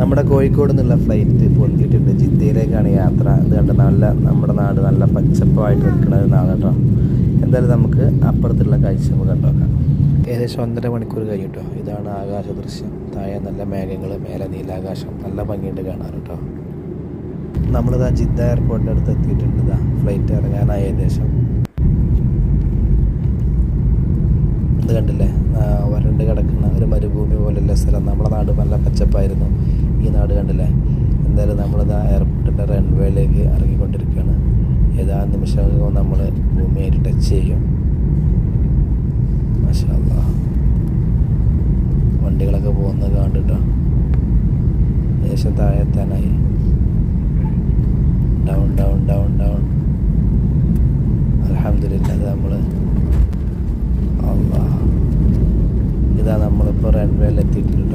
നമ്മുടെ കോഴിക്കോട് നിന്നുള്ള ഫ്ലൈറ്റ് പൊന്തിയിട്ടുണ്ട്. ജിദ്ദയിലേക്കാണ് യാത്ര. ഇത് കണ്ട നമ്മുടെ നാട് നല്ല പച്ചപ്പായിട്ട് നിൽക്കുന്ന ഒരു നാട് കേട്ടോ. എന്തായാലും നമുക്ക് അപ്പുറത്തുള്ള കാഴ്ച നമുക്ക് കണ്ടുനോക്കാം. ഏകദേശം 1.5 മണിക്കൂർ കഴിഞ്ഞിട്ടോ. ഇതാണ് ആകാശ ദൃശ്യം. താഴെ നല്ല മേഘങ്ങൾ, മേലെ നീലാകാശം, നല്ല ഭംഗിയുണ്ട് കാണാൻ കേട്ടോ. നമ്മളിതാ ജിദ്ദ എയർപോർട്ടിൻ്റെ അടുത്ത് എത്തിയിട്ടുണ്ട്. ഇതാ ഫ്ലൈറ്റ് ഇറങ്ങാനായി ഏകദേശം. ഇത് കണ്ടില്ലേ, വരണ്ട് കിടക്കുന്ന ഒരു മരുഭൂമി പോലെയുള്ള സ്ഥലം. നമ്മുടെ നാട് നല്ല പച്ചപ്പായിരുന്നു. ഈ നാട് കണ്ടില്ലേ. എന്തായാലും നമ്മളിതാ എയർപോർട്ടിൻ്റെ റൺവേയിലേക്ക് ഇറങ്ങിക്കൊണ്ടിരിക്കുകയാണ്. ഏതാനും നിമിഷങ്ങൾ നമ്മൾ ഭൂമിയായിട്ട് ടച്ച് ചെയ്യും. മാഷാ അല്ലാഹ്, വണ്ടികളൊക്കെ പോകുന്നത് കണ്ടിട്ടോ. ഏകദേശം താഴെത്താനായി. Down down down down. അൽഹംദുലില്ലാഹ്, നമ്മൾ ഇതാ നമ്മളിപ്പോൾ റൺവേയിൽ എത്തിയിട്ടുണ്ട്.